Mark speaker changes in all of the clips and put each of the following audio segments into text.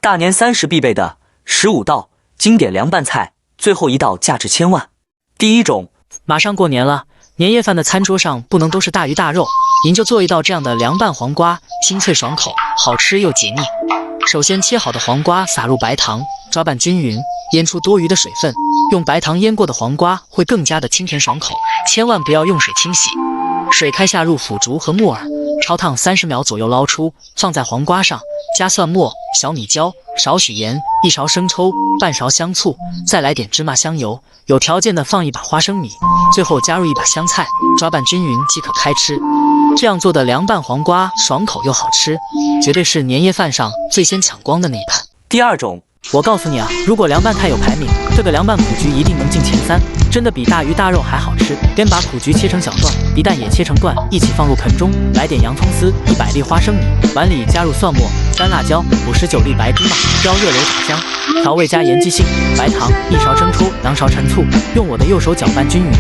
Speaker 1: 大年30必备的15道经典凉拌菜，最后一道价值千万。第一种，
Speaker 2: 马上过年了，年夜饭的餐桌上不能都是大鱼大肉，您就做一道这样的凉拌黄瓜，清脆爽口，好吃又解腻。首先切好的黄瓜撒入白糖，抓拌均匀，腌出多余的水分。用白糖腌过的黄瓜会更加的清甜爽口，千万不要用水清洗。水开下入腐竹和木耳，焯烫30秒左右捞出，放在黄瓜上，加蒜末、小米椒、少许盐、1勺生抽、半勺香醋，再来点芝麻香油，有条件的放一把花生米，最后加入一把香菜，抓拌均匀即可开吃。这样做的凉拌黄瓜爽口又好吃，绝对是年夜饭上最先抢光的那一盘。
Speaker 1: 第二种，
Speaker 2: 我告诉你啊，如果凉拌菜有排名，这个凉拌苦菊一定能进前3，真的比大鱼大肉还好吃。先把苦菊切成小段，皮蛋也切成段，一起放入盆中，来点洋葱丝、100粒花生米，碗里加入蒜末、干辣椒、59粒白芝麻，浇热油炒香，调味加盐、鸡心、白糖、1勺生抽、2勺陈醋，用我的右手搅拌均匀，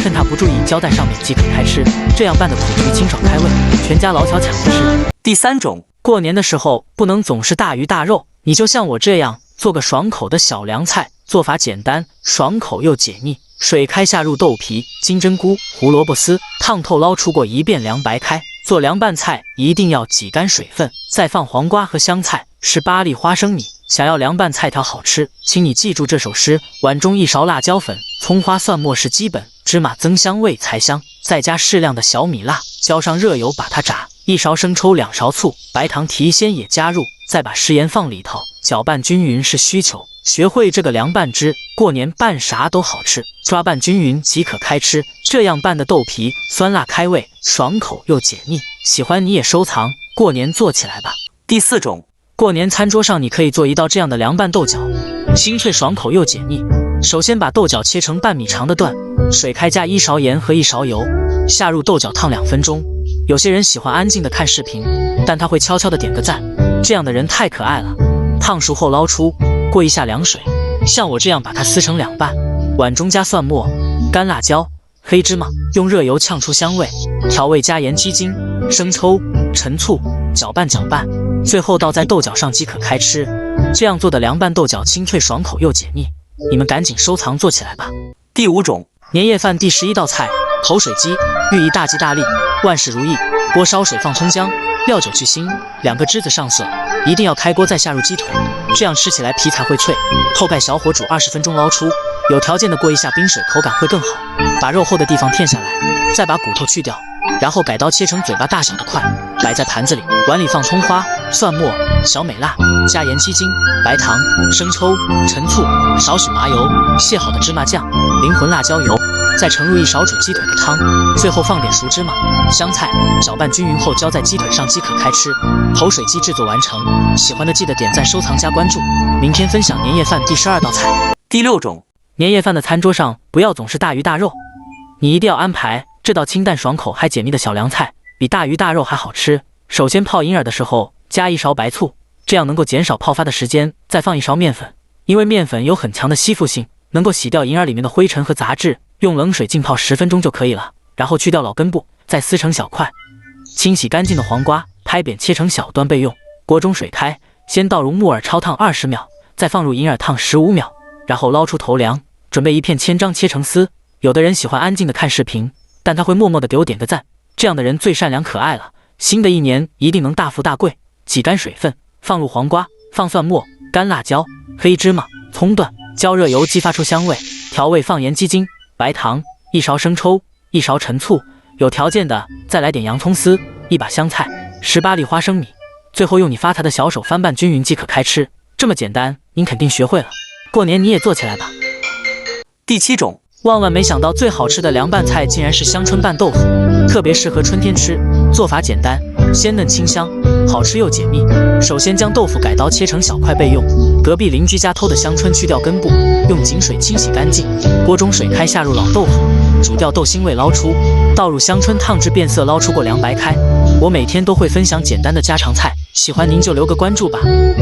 Speaker 2: 趁它不注意浇在上面即可开吃。这样拌的苦菊清爽开胃，全家老小抢着吃。
Speaker 1: 第三种，
Speaker 2: 过年的时候不能总是大鱼大肉，你就像我这样做个爽口的小凉菜，做法简单，爽口又解腻。水开下入豆皮、金针菇、胡萝卜丝，烫透捞出过一遍凉白开。做凉拌菜一定要挤干水分，再放黄瓜和香菜，18粒花生米。想要凉拌菜条好吃，请你记住这首诗：碗中1勺辣椒粉，葱花蒜末是基本，芝麻增香味才香，再加适量的小米辣，浇上热油把它炸。1勺生抽，2勺醋，白糖提鲜也加入，再把食盐放里头，搅拌均匀是需求。学会这个凉拌汁，过年拌啥都好吃，抓拌均匀即可开吃。这样拌的豆皮酸辣开胃，爽口又解腻，喜欢你也收藏，过年做起来吧。
Speaker 1: 第四种，
Speaker 2: 过年餐桌上你可以做一道这样的凉拌豆角，清脆爽口又解腻。首先把豆角切成半米长的段，水开加1勺盐和1勺油，下入豆角烫2分钟。有些人喜欢安静的看视频，但他会悄悄的点个赞，这样的人太可爱了。烫熟后捞出，过一下凉水，像我这样把它撕成2半，碗中加蒜末、干辣椒、黑芝麻，用热油呛出香味，调味加盐、鸡精、生抽、陈醋，搅拌搅拌，最后倒在豆角上即可开吃。这样做的凉拌豆角清脆爽口又解腻，你们赶紧收藏做起来吧。
Speaker 1: 第五种，
Speaker 2: 年夜饭第11道菜，口水鸡，寓意大吉大利，万事如意。锅烧水放葱姜，料酒去腥，2个栀子上色，一定要开锅再下入鸡腿，这样吃起来皮才会脆。后盖小火煮20分钟捞出，有条件的过一下冰水，口感会更好。把肉厚的地方片下来，再把骨头去掉，然后改刀切成嘴巴大小的块，摆在盘子里。碗里放葱花、蒜末、小美辣，加盐、鸡精、白糖、生抽、陈醋，少许麻油，卸好的芝麻酱、灵魂辣椒油，再盛入1勺煮鸡腿的汤，最后放点熟芝麻、香菜，搅拌均匀后浇在鸡腿上即可开吃。口水鸡制作完成，喜欢的记得点赞、收藏、加关注。明天分享年夜饭第12道菜。
Speaker 1: 第六种，
Speaker 2: 年夜饭的餐桌上不要总是大鱼大肉，你一定要安排这道清淡爽口还解腻的小凉菜，比大鱼大肉还好吃。首先泡银耳的时候加1勺白醋，这样能够减少泡发的时间，再放1勺面粉，因为面粉有很强的吸附性，能够洗掉银耳里面的灰尘和杂质，用冷水浸泡10分钟就可以了。然后去掉老根部，再撕成小块。清洗干净的黄瓜拍扁切成小段备用。锅中水开，先倒入木耳焯烫20秒，再放入银耳烫15秒，然后捞出头梁，准备1片千张切成丝。有的人喜欢安静的看视频，但他会默默的给我点个赞，这样的人最善良可爱了。新的一年一定能大富大贵。挤干水分，放入黄瓜，放蒜末、干辣椒、黑芝麻、葱段，浇热油激发出香味，调味放盐、鸡精、白糖、1勺生抽、1勺陈醋，有条件的再来点洋葱丝、1把香菜、18粒花生米，最后用你发财的小手翻拌均匀即可开吃。这么简单，您肯定学会了，过年你也做起来吧。
Speaker 1: 第7种，
Speaker 2: 万万没想到最好吃的凉拌菜竟然是香椿拌豆腐，特别适合春天吃。做法简单，鲜嫩清香，好吃又解腻。首先将豆腐改刀切成小块备用。隔壁邻居家偷的香椿去掉根部，用井水清洗干净。锅中水开，下入老豆腐，煮掉豆腥味捞出，倒入香椿烫至变色，捞出过凉白开。我每天都会分享简单的家常菜，喜欢您就留个关注吧，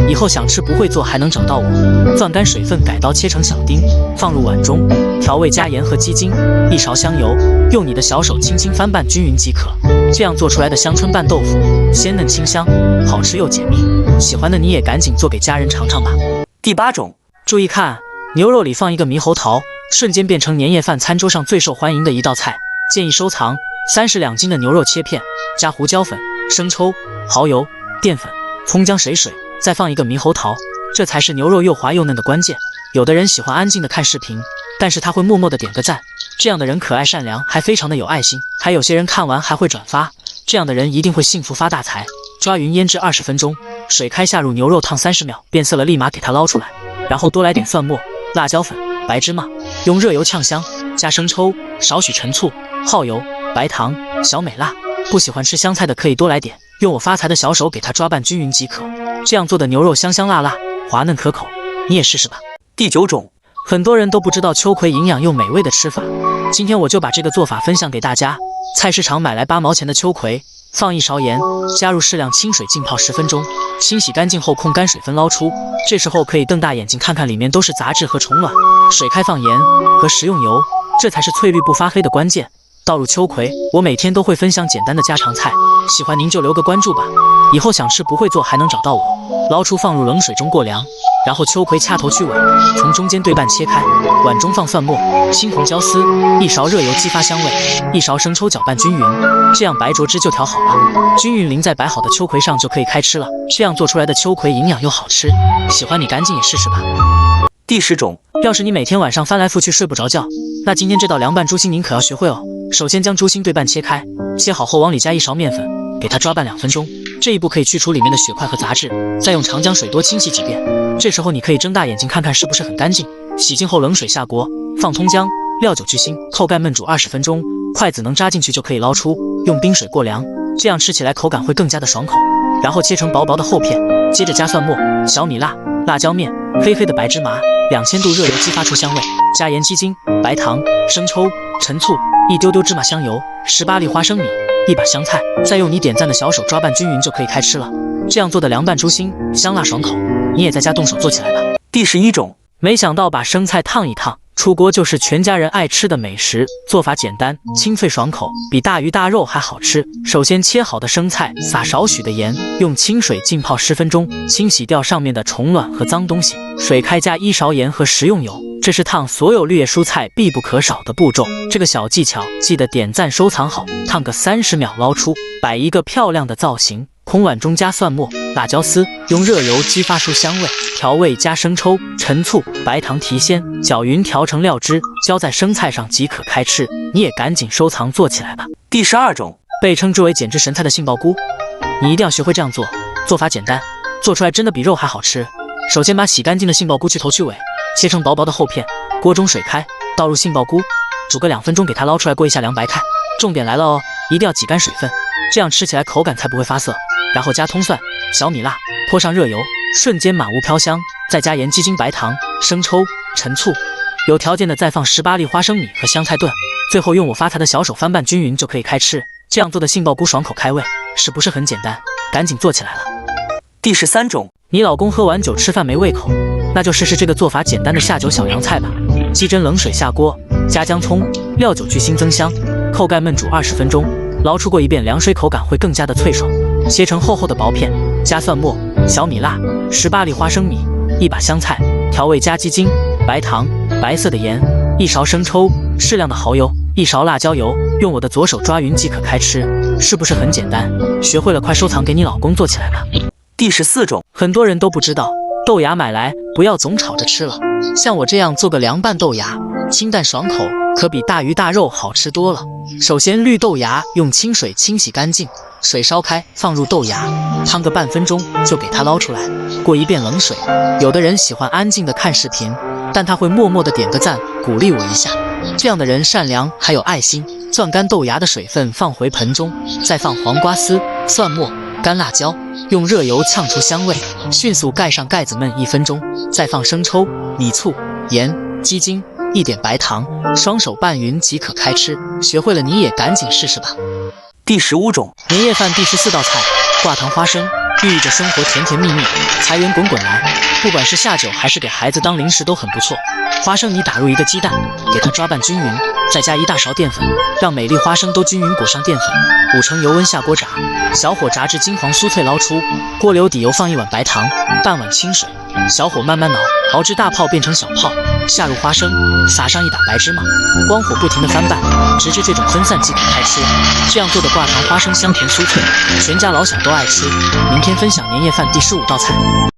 Speaker 2: 以后想吃不会做还能找到我。攥干水分，改刀切成小丁，放入碗中，调味加盐和鸡精，1勺香油，用你的小手轻轻翻拌均匀即可。这样做出来的香椿拌豆腐鲜嫩清香，好吃又解腻。喜欢的你也赶紧做给家人尝尝吧。
Speaker 1: 第8种，
Speaker 2: 注意看，牛肉里放一个猕猴桃，瞬间变成年夜饭餐桌上最受欢迎的一道菜，建议收藏。30两斤的牛肉切片，加胡椒粉、生抽、蚝油、淀粉、葱姜水，再放一个猕猴桃，这才是牛肉又滑又嫩的关键。有的人喜欢安静的看视频，但是他会默默的点个赞，这样的人可爱善良，还非常的有爱心。还有些人看完还会转发，这样的人一定会幸福发大财。抓匀腌制20分钟，水开下入，牛肉烫30秒，变色了立马给它捞出来，然后多来点蒜末、辣椒粉、白芝麻，用热油呛香，加生抽，少许陈醋、耗油、白糖、小美辣。不喜欢吃香菜的可以多来点，用我发财的小手给它抓拌均匀即可。这样做的牛肉香香辣辣，滑嫩可口，你也试试吧。
Speaker 1: 第9种，
Speaker 2: 很多人都不知道秋葵营养又美味的吃法，今天我就把这个做法分享给大家。菜市场买来8毛钱的秋葵，放1勺盐，加入适量清水浸泡10分钟，清洗干净后控干水分捞出。这时候可以瞪大眼睛看看里面都是杂质和虫卵。水开放盐和食用油，这才是翠绿不发黑的关键。倒入秋葵，我每天都会分享简单的家常菜，喜欢您就留个关注吧，以后想吃不会做还能找到我。捞出放入冷水中过凉，然后秋葵掐头去尾，从中间对半切开，碗中放蒜末、青红椒丝，1勺热油激发香味，1勺生抽搅拌均匀，这样白灼汁就调好了，均匀淋在摆好的秋葵上就可以开吃了。这样做出来的秋葵营养又好吃，喜欢你赶紧也试试吧。
Speaker 1: 第10种，
Speaker 2: 要是你每天晚上翻来覆去睡不着觉，那今天这道凉拌猪心您可要学会哦。首先将猪心对半切开，切好后往里加1勺面粉，给它抓拌2分钟。这一步可以去除里面的血块和杂质，再用长江水多清洗几遍。这时候你可以睁大眼睛看看是不是很干净。洗净后冷水下锅，放葱姜、料酒去腥，扣盖焖煮20分钟，筷子能扎进去就可以捞出，用冰水过凉，这样吃起来口感会更加的爽口。然后切成薄薄的厚片，接着加蒜末、小米辣、辣椒面、黑黑的白芝麻，2000度热油激发出香味，加盐、鸡精、白糖、生抽、陈醋，一丢丢芝麻香油，18粒花生米，1把香菜，再用你点赞的小手抓拌均匀就可以开吃了。这样做的凉拌猪心香辣爽口，你也在家动手做起来吧。
Speaker 1: 第11种，
Speaker 2: 没想到把生菜烫一烫，出锅就是全家人爱吃的美食。做法简单，清脆爽口，比大鱼大肉还好吃。首先切好的生菜撒少许的盐，用清水浸泡10分钟，清洗掉上面的虫卵和脏东西。水开加1勺盐和食用油，这是烫所有绿叶蔬菜必不可少的步骤。这个小技巧记得点赞收藏好。烫个30秒捞出，摆一个漂亮的造型。空碗中加蒜末、辣椒丝，用热油激发出香味，调味加生抽、陈醋、白糖提鲜，搅匀调成料汁，浇在生菜上即可开吃。你也赶紧收藏做起来吧。
Speaker 1: 第12种，
Speaker 2: 被称之为减脂神菜的杏鲍菇，你一定要学会这样做。做法简单，做出来真的比肉还好吃。首先把洗干净的杏鲍菇去头去尾，切成薄薄的厚片。锅中水开，倒入杏鲍菇，煮个2分钟，给它捞出来过一下凉白开。重点来了哦，一定要挤干水分，这样吃起来口感才不会发涩。然后加葱蒜、小米辣，泼上热油，瞬间满屋飘香。再加盐、鸡精、白糖、生抽、陈醋，有条件的再放18粒花生米和香菜炖。最后用我发财的小手翻拌均匀就可以开吃。这样做的杏鲍菇爽口开胃，是不是很简单？赶紧做起来了。
Speaker 1: 第13种，
Speaker 2: 你老公喝完酒吃饭没胃口，那就试试这个做法简单的下酒小凉菜吧。鸡胗冷水下锅，加姜葱、料酒去腥增香，扣盖焖煮20分钟，捞出过一遍，凉水口感会更加的脆爽。切成厚厚的薄片，加蒜末、小米辣、18粒花生米、1把香菜，调味加鸡精、白糖、白色的盐、1勺生抽、适量的蚝油、1勺辣椒油，用我的左手抓匀即可开吃，是不是很简单？学会了快收藏给你老公做起来吧。
Speaker 1: 第14种，
Speaker 2: 很多人都不知道，豆芽买来不要总炒着吃了，像我这样做个凉拌豆芽，清淡爽口，可比大鱼大肉好吃多了。首先绿豆芽用清水清洗干净，水烧开，放入豆芽，汤个半分钟就给它捞出来，过一遍冷水。有的人喜欢安静的看视频，但他会默默的点个赞，鼓励我一下。这样的人善良还有爱心。攥干豆芽的水分放回盆中，再放黄瓜丝、蒜末、干辣椒，用热油呛出香味，迅速盖上盖子焖1分钟，再放生抽、米醋、盐、鸡精、1点白糖，双手拌匀即可开吃。学会了你也赶紧试试吧。
Speaker 1: 第15种，
Speaker 2: 年夜饭第14道菜，挂糖花生，寓意着生活甜甜蜜蜜，财源滚滚来。不管是下酒还是给孩子当零食都很不错。花生泥打入一个鸡蛋，给它抓拌均匀，再加1大勺淀粉，让每粒花生都均匀裹上淀粉，5成油温下锅炸，小火炸至金黄酥脆捞出。锅留底油放1碗白糖，半碗清水，小火慢慢熬，熬至大泡变成小泡，下入花生，撒上1打白芝麻，光火不停地翻拌，直至这种分散即可开吃。这样做的挂糖花生香甜酥脆，全家老小都爱吃。明天分享年夜饭第15道菜。